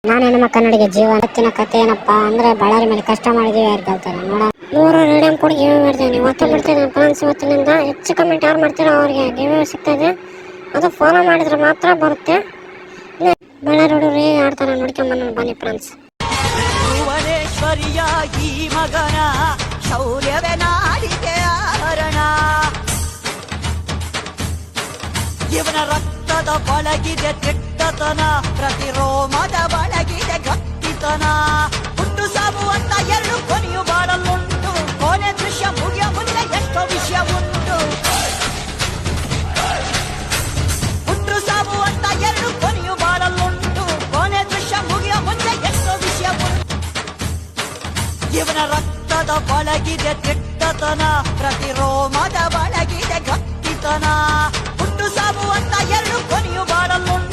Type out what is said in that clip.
ನಾನು ಹೆಣ್ಣು ಕನ್ನಡಿಗೆ ಜೀವ ಇವತ್ತಿನ ಕತೆ ಏನಪ್ಪಾ ಅಂದ್ರೆ ಬಳ್ಳಾರಿ ಮೇಲೆ ಕಷ್ಟ ಮಾಡಿದೀವಿ ಯಾರು ಕೇಳ್ತಾರೆ ನೋಡ 100 ರೇಡಿಯಂ ಕೂಡ ಗಿವ್ ಮಾಡ್ತೀನಿ ಇವತ್ತು ಬಿಡ್ತೀನಿ ಫ್ರೆಂಡ್ಸ್ ಇವತ್ತಿನಿಂದ ಹೆಚ್ಚು ಕಮೆಂಟ್ ಯಾರು ಮಾಡ್ತೀರೋ ಅವ್ರಿಗೆ ಗಿವ್ ಸಿಗ್ತದೆ ಅದು ಫಾಲೋ ಮಾಡಿದ್ರೆ ಮಾತ್ರ ಬರುತ್ತೆ ಬಳ್ಳಾರಿ ಹುಡುಗರು ಹೇಗೆ ಆಡ್ತಾರೆ ನೋಡ್ಕೊಂಬಂದು ಬನ್ನಿ ಫ್ರೆಂಡ್ಸ್ ಭುವನೇಶ್ವರಿಯ ಈ ಮಗನ ಶೌರ್ಯವೇ ನಾಡಿಗೆ ಆಭರಣ ಇವನ ರಕ್ತದ ಒಳಗಿದೆ ದಿಟ್ಟತನ ಪ್ರತಿರೋಮದ ಒಳಗಿದೆ ಗಟ್ಟಿತನ ಹುಟ್ಟು ಸಾವು ಅಂತ ಎರಡು ಕೊನೆಯು ಬಾಳಲುಂಟು ಕೊನೆ ದೃಶ್ಯ ಮುಗಿಯ ಮುಂದೆ ಎಷ್ಟೋ ವಿಷಯ ಉಂಟು ಹುಟ್ಟು ಸಾವು ಅಂತ ಎರಡು ಕೊನೆಯು ಬಾಳಲುಂಟು ಕೊನೆ ದೃಶ್ಯ ಮುಗಿಯ ಮುಂದೆ ಎಷ್ಟೋ ವಿಷಯ ಉಂಟು ಇವನ ರಕ್ತದ ಒಳಗಿದೆ ದಿಟ್ಟತನ ಪ್ರತಿರೋಮದ ಒಳಗಿದೆ ಗಟ್ಟಿತನ ಹುಟ್ಟು ಸಾವು ಅಂತ ಎರಡು ಕೊನೆಯು ಬಾಳಲುಂಟು